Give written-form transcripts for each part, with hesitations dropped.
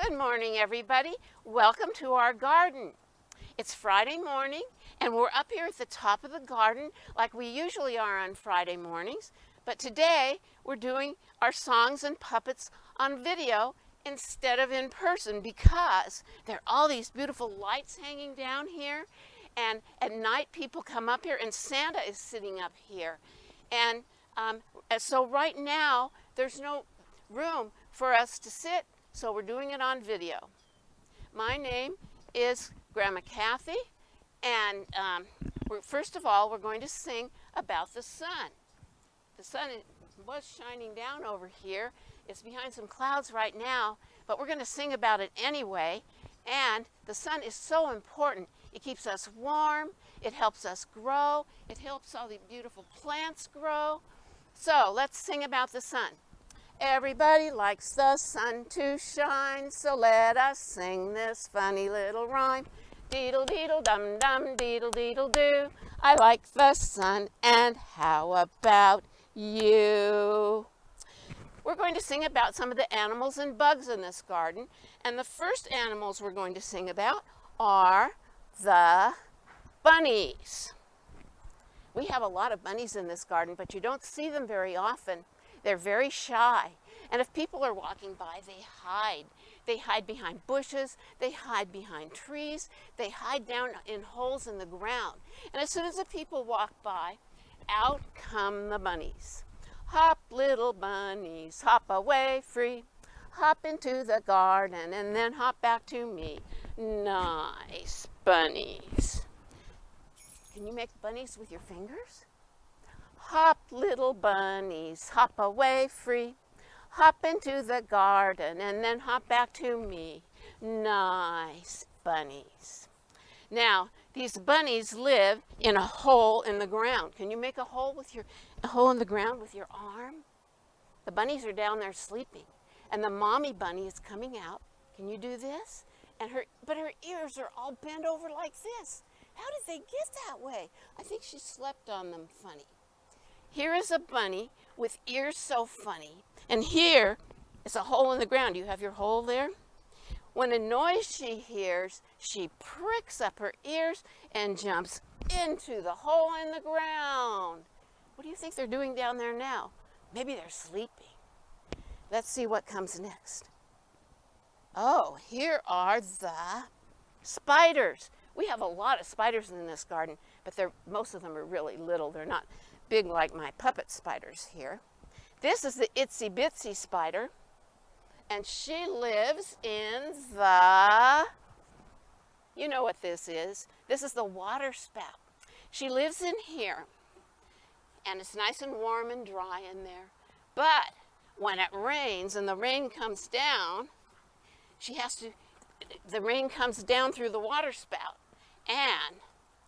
Good morning, everybody. Welcome to our garden. It's Friday morning, and we're up here at the top of the garden like we usually are on Friday mornings. But today, we're doing our songs and puppets on video instead of in person because there are all these beautiful lights hanging down here. And at night, people come up here, and Santa is sitting up here. And so right now, there's no room for us to sit, so we're doing it on video. My name is Grandma Kathy, and first of all, we're going to sing about the sun. The sun was shining down over here. It's behind some clouds right now, but we're going to sing about it anyway. And the sun is so important. It keeps us warm, it helps us grow, it helps all the beautiful plants grow. So let's sing about the sun. Everybody likes the sun to shine, so let us sing this funny little rhyme. Deedle deedle dum dum deedle deedle do. I like the sun, and how about you? We're going to sing about some of the animals and bugs in this garden, and the first animals we're going to sing about are the bunnies. We have a lot of bunnies in this garden, but you don't see them very often. They're very shy, and if people are walking by, they hide. They hide behind bushes, they hide behind trees, they hide down in holes in the ground. And as soon as the people walk by, out come the bunnies. Hop, little bunnies, hop away free. Hop into the garden and then hop back to me. Nice bunnies. Can you make bunnies with your fingers? Hop, little bunnies, hop away free. Hop into the garden and then hop back to me. Nice bunnies. Now, these bunnies live in a hole in the ground. Can you make a hole in the ground with your arm? The bunnies are down there sleeping, and the mommy bunny is coming out. Can you do this? But her ears are all bent over like this. How did they get that way? I think she slept on them funny. Here is a bunny with ears so funny, and here is a hole in the ground. You have your hole there? When a noise she hears, she pricks up her ears and jumps into the hole in the ground. What do you think they're doing down there now? Maybe they're sleeping. Let's see what comes next. Oh, here are the spiders. We have a lot of spiders in this garden, but most of them are really little. They're not big like my puppet spiders here. This is the itsy bitsy spider, and she lives in you know what this is. This is the water spout. She lives in here, and it's nice and warm and dry in there. But when it rains and the rain comes down, the rain comes down through the water spout, and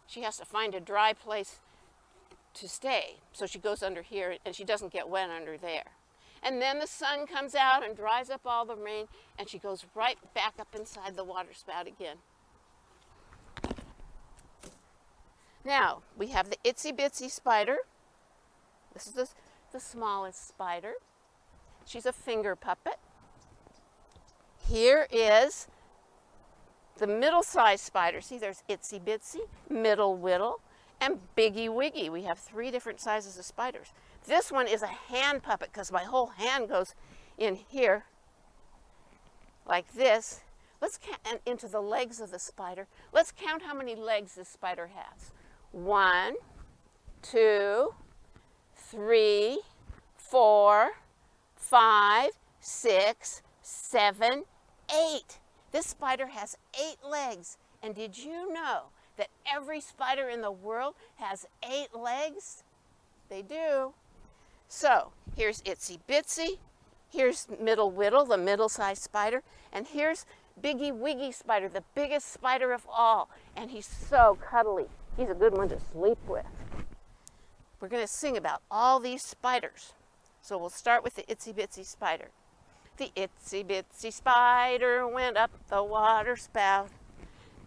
she has to find a dry place to stay. So she goes under here, and she doesn't get wet under there. And then the sun comes out and dries up all the rain, and she goes right back up inside the water spout again. Now, we have the itsy bitsy spider. This is the smallest spider. She's a finger puppet. Here is the middle-sized spider. See, there's itsy bitsy, middle whittle, and biggie wiggy. We have 3 different sizes of spiders. This one is a hand puppet because my whole hand goes in here like this. Let's count into the legs of the spider. Let's count how many legs this spider has. 1, 2, 3, 4, 5, 6, 7, 8. This spider has 8 legs. And did you know that every spider in the world has 8 legs? They do. So here's itsy bitsy, here's middle whittle, the middle-sized spider, and here's biggie wiggy spider, the biggest spider of all. And he's so cuddly. He's a good one to sleep with. We're going to sing about all these spiders. So we'll start with the itsy bitsy spider. The itsy bitsy spider went up the water spout.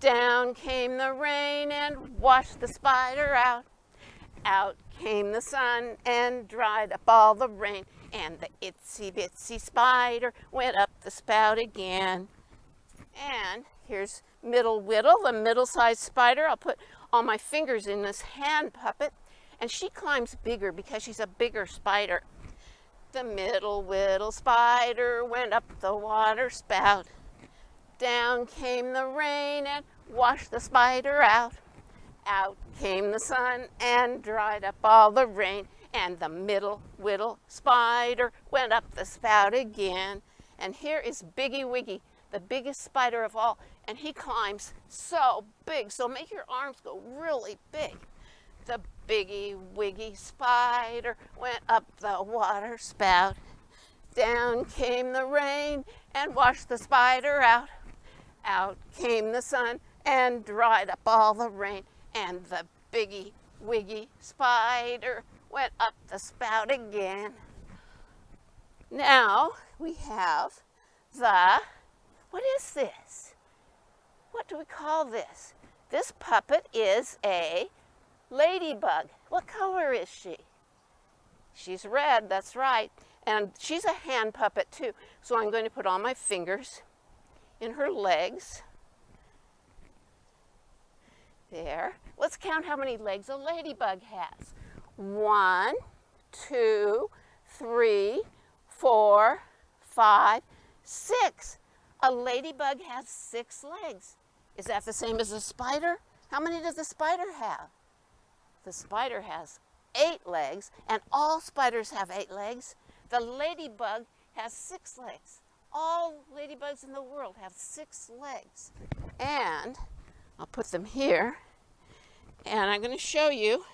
Down came the rain and washed the spider out. Out came the sun and dried up all the rain. And the itsy bitsy spider went up the spout again. And here's Middle Whittle, the middle-sized spider. I'll put all my fingers in this hand puppet. And she climbs bigger because she's a bigger spider. The Middle Whittle spider went up the water spout. Down came the rain and washed the spider out. Out came the sun and dried up all the rain. And the Middle Whittle spider went up the spout again. And here is Biggie Wiggy, the biggest spider of all. And he climbs so big, so make your arms go really big. The Biggie Wiggy spider went up the water spout. Down came the rain and washed the spider out. Out came the sun and dried up all the rain. And the Biggie Wiggy spider went up the spout again. Now we have what is this? What do we call this? This puppet is a ladybug. What color is she? She's red, that's right. And she's a hand puppet too. So I'm going to put all my fingers in her legs. There. Let's count how many legs a ladybug has. 1, 2, 3, 4, 5, 6. A ladybug has 6 legs. Is that the same as a spider? How many does the spider have? The spider has 8 legs, and all spiders have 8 legs. The ladybug has 6 legs. All ladybugs in the world have 6 legs. And I'll put them here, and I'm going to show you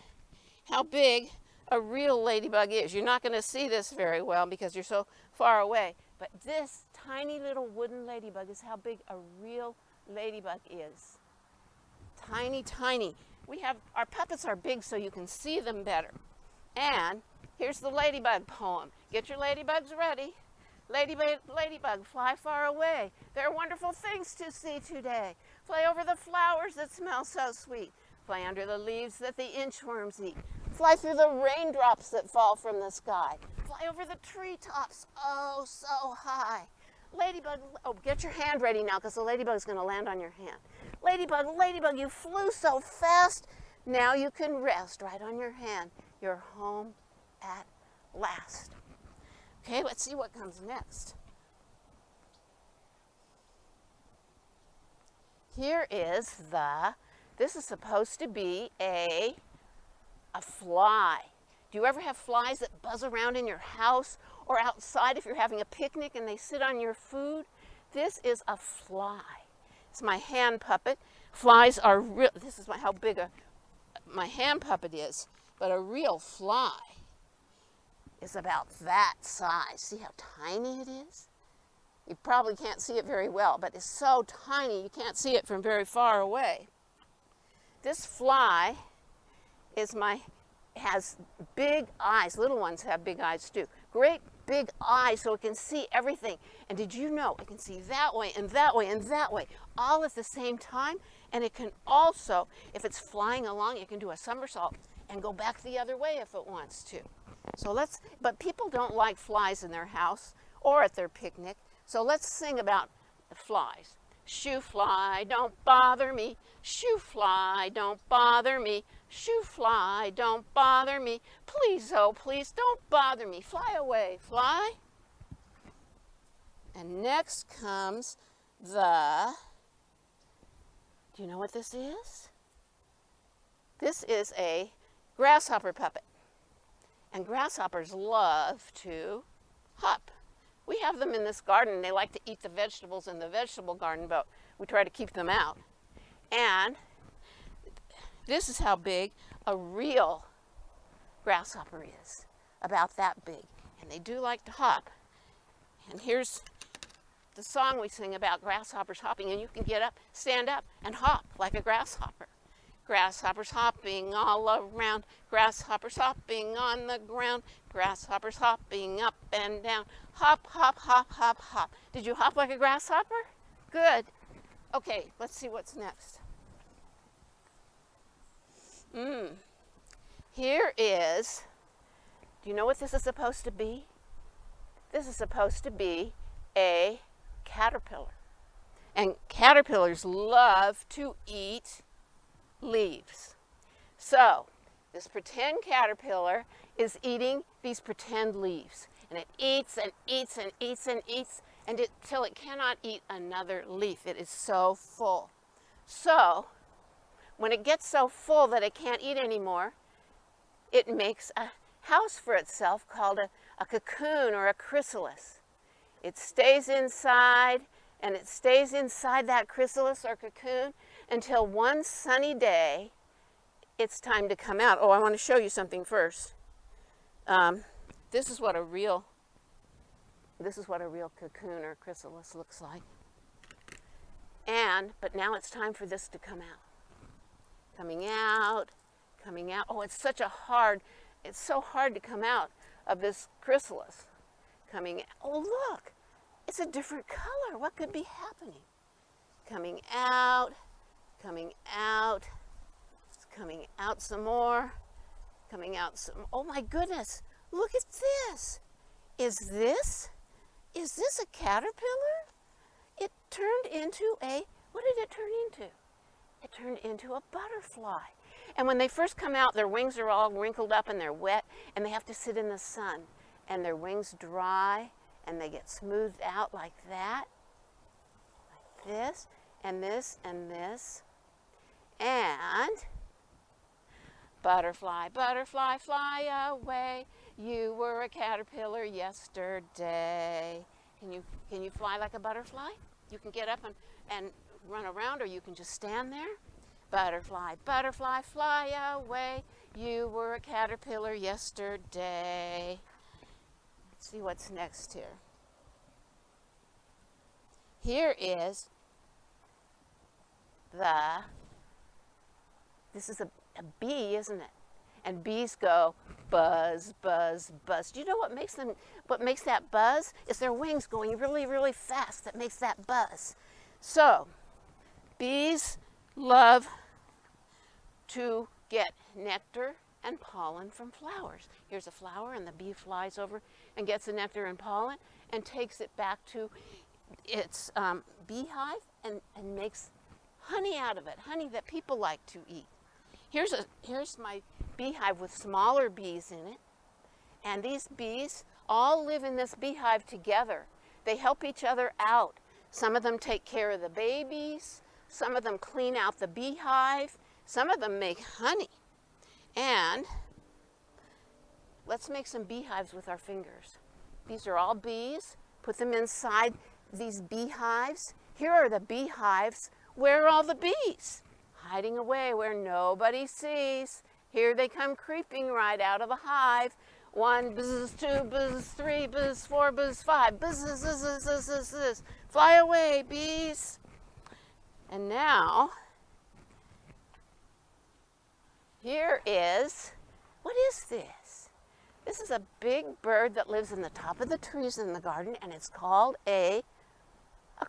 how big a real ladybug is. You're not going to see this very well because you're so far away, but this tiny little wooden ladybug is how big a real ladybug is. Tiny, tiny. Our puppets are big so you can see them better. And here's the ladybug poem. Get your ladybugs ready. Ladybug, fly far away. There are wonderful things to see today. Fly over the flowers that smell so sweet. Fly under the leaves that the inchworms eat. Fly through the raindrops that fall from the sky. Fly over the treetops, oh so high. Ladybug, oh, get your hand ready now because the ladybug's going to land on your hand. Ladybug, ladybug, you flew so fast. Now you can rest right on your hand. You're home at last. Okay, let's see what comes next. Here is this is supposed to be a fly. Do you ever have flies that buzz around in your house or outside if you're having a picnic and they sit on your food? This is a fly. It's my hand puppet. Flies are real. This is how big my hand puppet is, but a real fly is about that size. See how tiny it is? You probably can't see it very well, but it's so tiny you can't see it from very far away. This fly has big eyes. Little ones have big eyes too. Great big eyes so it can see everything. And did you know it can see that way and that way and that way all at the same time? And it can also, if it's flying along, it can do a somersault and go back the other way if it wants to. But people don't like flies in their house or at their picnic. So let's sing about the flies. Shoo fly, don't bother me. Shoo fly, don't bother me. Shoo fly, don't bother me. Please, oh please, don't bother me. Fly away, fly. And next comes do you know what this is? This is a grasshopper puppet. And grasshoppers love to hop. We have them in this garden. They like to eat the vegetables in the vegetable garden, but we try to keep them out. And this is how big a real grasshopper is, about that big. And they do like to hop. And here's the song we sing about grasshoppers hopping, and you can get up, stand up, and hop like a grasshopper. Grasshoppers hopping all around, grasshoppers hopping on the ground, grasshoppers hopping up and down. Hop, hop, hop, hop, hop. Did you hop like a grasshopper? Good. Okay, let's see what's next. Here is, do you know what this is supposed to be? This is supposed to be a caterpillar. And caterpillars love to eat leaves. So this pretend caterpillar is eating these pretend leaves. And it eats and eats and eats and eats until it cannot eat another leaf. It is so full. So when it gets so full that it can't eat anymore, it makes a house for itself called a cocoon or a chrysalis. It stays inside, and it stays inside that chrysalis or cocoon until one sunny day it's time to come out. Oh, I want to show you something first. This is what a real cocoon or chrysalis looks like. But now it's time for this to come out. Coming out, coming out. Oh, it's so hard to come out of this chrysalis. Coming out. Oh, look, it's a different color. What could be happening? Coming out, coming out. It's coming out some more. Coming out some. Oh my goodness, look at this. Is this a caterpillar? It turned into what did it turn into? It turned into a butterfly. And when they first come out, their wings are all wrinkled up and they're wet, and they have to sit in the sun. And their wings dry, and they get smoothed out like that. Like this, and this, and this. And butterfly, butterfly, fly away. You were a caterpillar yesterday. Can you fly like a butterfly? You can get up and run around, or you can just stand there. Butterfly, butterfly, fly away. You were a caterpillar yesterday. Let's see what's next here. Here is this is a bee, isn't it? And bees go buzz, buzz, buzz. Do you know what makes that buzz? It's their wings going really, really fast that makes that buzz. So, bees love to get nectar and pollen from flowers. Here's a flower, and the bee flies over and gets the nectar and pollen and takes it back to its beehive and makes honey out of it, honey that people like to eat. Here's my beehive with smaller bees in it, and these bees all live in this beehive together. They help each other out. Some of them take care of the babies, some of them clean out the beehive, some of them make honey. And let's make some beehives with our fingers. These are all bees. Put them inside these beehives. Here are the beehives. Where are all the bees? Hiding away where nobody sees. Here they come creeping right out of the hive. 1 buzz, 2 buzz, 3 buzz, 4 buzz, 5 buzz, buzz, buzz, buzz, buzz, buzz. Fly away, bees. And now, here is, what is this? This is a big bird that lives in the top of the trees in the garden, and it's called a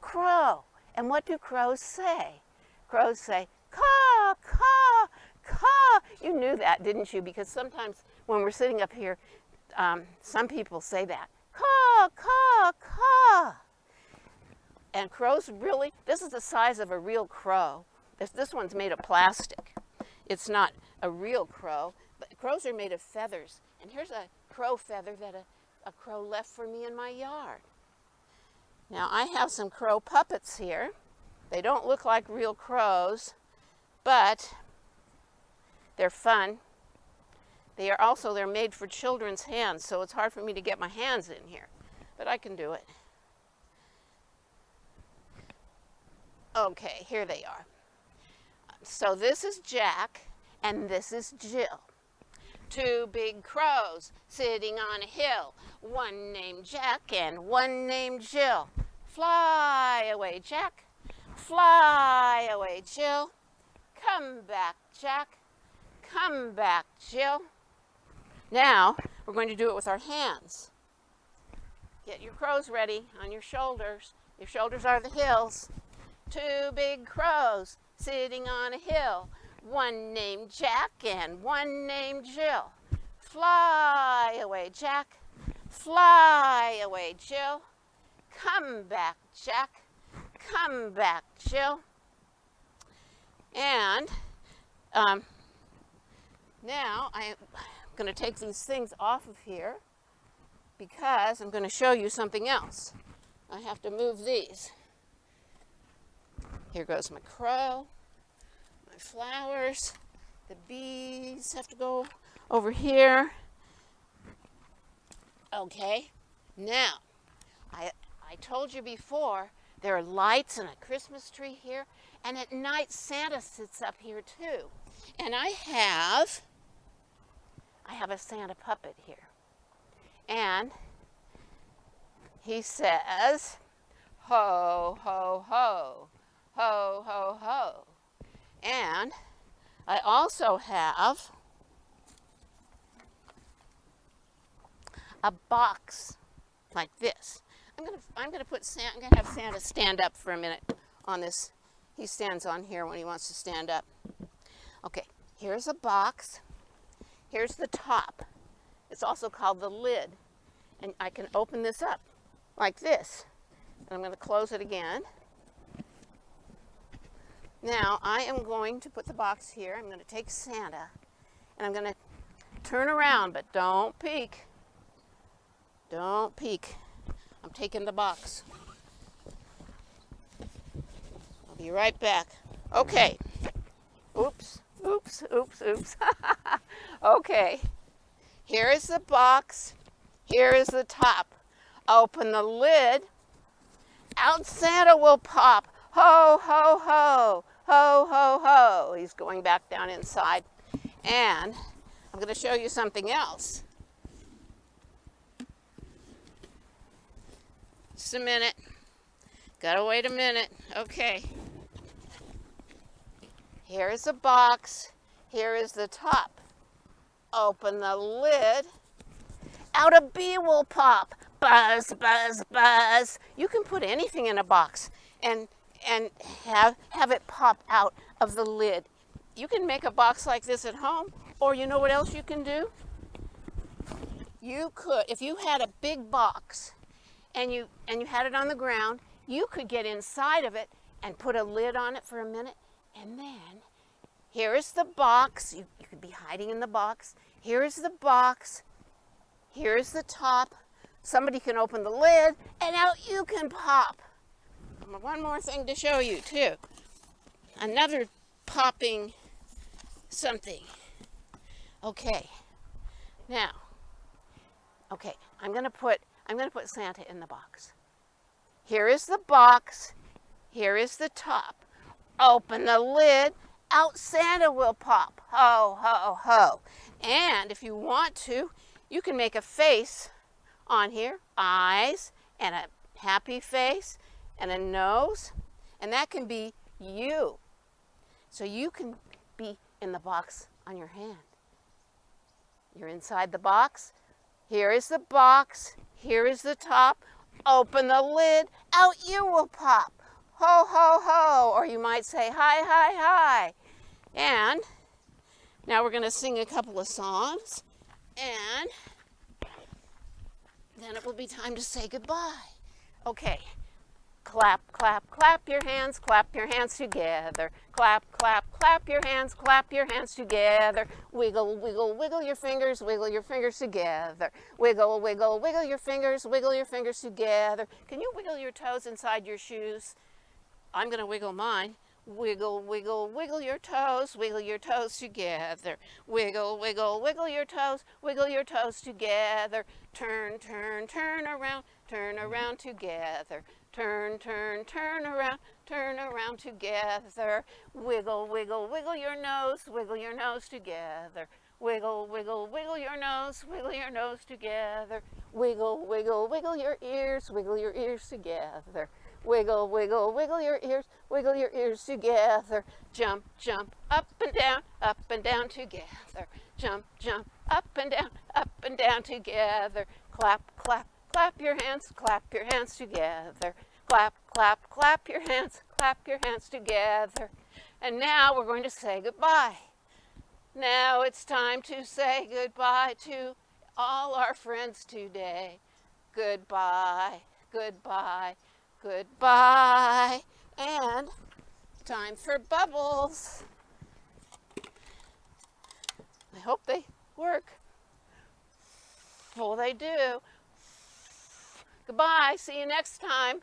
crow. And what do crows say? Crows say, caw, caw, caw. You knew that, didn't you? Because sometimes when we're sitting up here, some people say that. Caw, caw, caw. And crows really, this is the size of a real crow. This one's made of plastic. It's not a real crow, but crows are made of feathers. And here's a crow feather that a crow left for me in my yard. Now I have some crow puppets here. They don't look like real crows, but they're fun. They're made for children's hands, so it's hard for me to get my hands in here, but I can do it. Okay, here they are. So this is Jack, and this is Jill. 2 big crows sitting on a hill. One named Jack and one named Jill. Fly away, Jack. Fly away, Jill. Come back, Jack. Come back, Jill. Now, we're going to do it with our hands. Get your crows ready on your shoulders. Your shoulders are the hills. 2 big crows sitting on a hill. One named Jack and one named Jill. Fly away, Jack. Fly away, Jill. Come back, Jack. come back, Jill. And now I'm going to take these things off of here because I'm going to show you something else. I have to move these. Here goes my crow, my flowers, the bees have to go over here. Okay, now, I told you before, there are lights and a Christmas tree here, and at night Santa sits up here too. And I have a Santa puppet here. And he says, ho, ho, ho, ho, ho, ho. And I also have a box like this. I'm gonna have Santa stand up for a minute on this. He stands on here when he wants to stand up. Okay, here's a box. Here's the top. It's also called the lid. And I can open this up like this. And I'm going to close it again. Now I am going to put the box here. I'm going to take Santa and I'm going to turn around, but don't peek. Don't peek. I'm taking the box. I'll be right back. Okay. Oops, oops, oops, oops. Okay. Here is the box. Here is the top. Open the lid. Out Santa will pop. Ho, ho, ho. Ho, ho, ho. He's going back down inside. And I'm going to show you something else. Just a minute. Gotta wait a minute. Okay. Here is the box. Here is the top. Open the lid. Out a bee will pop. Buzz, buzz, buzz. You can put anything in a box and have it pop out of the lid. You can make a box like this at home, or you know what else you can do? You could, if you had a big box and you had it on the ground, you could get inside of it and put a lid on it for a minute, and then here is the box. You could be hiding in the box. Here is the box. Here is the top. Somebody can open the lid, and out you can pop. One more thing to show you, too. Another popping something. Okay. Now, okay, I'm gonna put Santa in the box. Here is the box. Here is the top. Open the lid. Out Santa will pop. Ho, ho, ho. And if you want to, you can make a face on here, eyes, and a happy face, and a nose, and that can be you. So you can be in the box on your hand. You're inside the box. Here is the box. Here is the top. Open the lid. Out you will pop. Ho, ho, ho. Or you might say, hi, hi, hi. And now we're going to sing a couple of songs. And then it will be time to say goodbye. Okay. Clap, clap, clap your hands together. Clap, clap, clap your hands together. Wiggle, wiggle, wiggle your fingers together. Wiggle, wiggle, wiggle your fingers together. Can you wiggle your toes inside your shoes? I'm going to wiggle mine. Wiggle, wiggle, wiggle your toes together. Wiggle, wiggle, wiggle your toes together. Turn, turn, turn around together. Turn, turn, turn around together. Wiggle, wiggle, wiggle your nose together. Wiggle, wiggle, wiggle your nose together. Wiggle, wiggle, wiggle your ears together. Wiggle, wiggle, wiggle your ears together. Jump, jump, up and down together. Jump, jump, up and down together. Clap, clap, clap your hands together. Clap, clap, clap your hands together. And now we're going to say goodbye. Now it's time to say goodbye to all our friends today. Goodbye, goodbye, Goodbye. And time for bubbles. I hope they work. Well, they do. Goodbye. See you next time.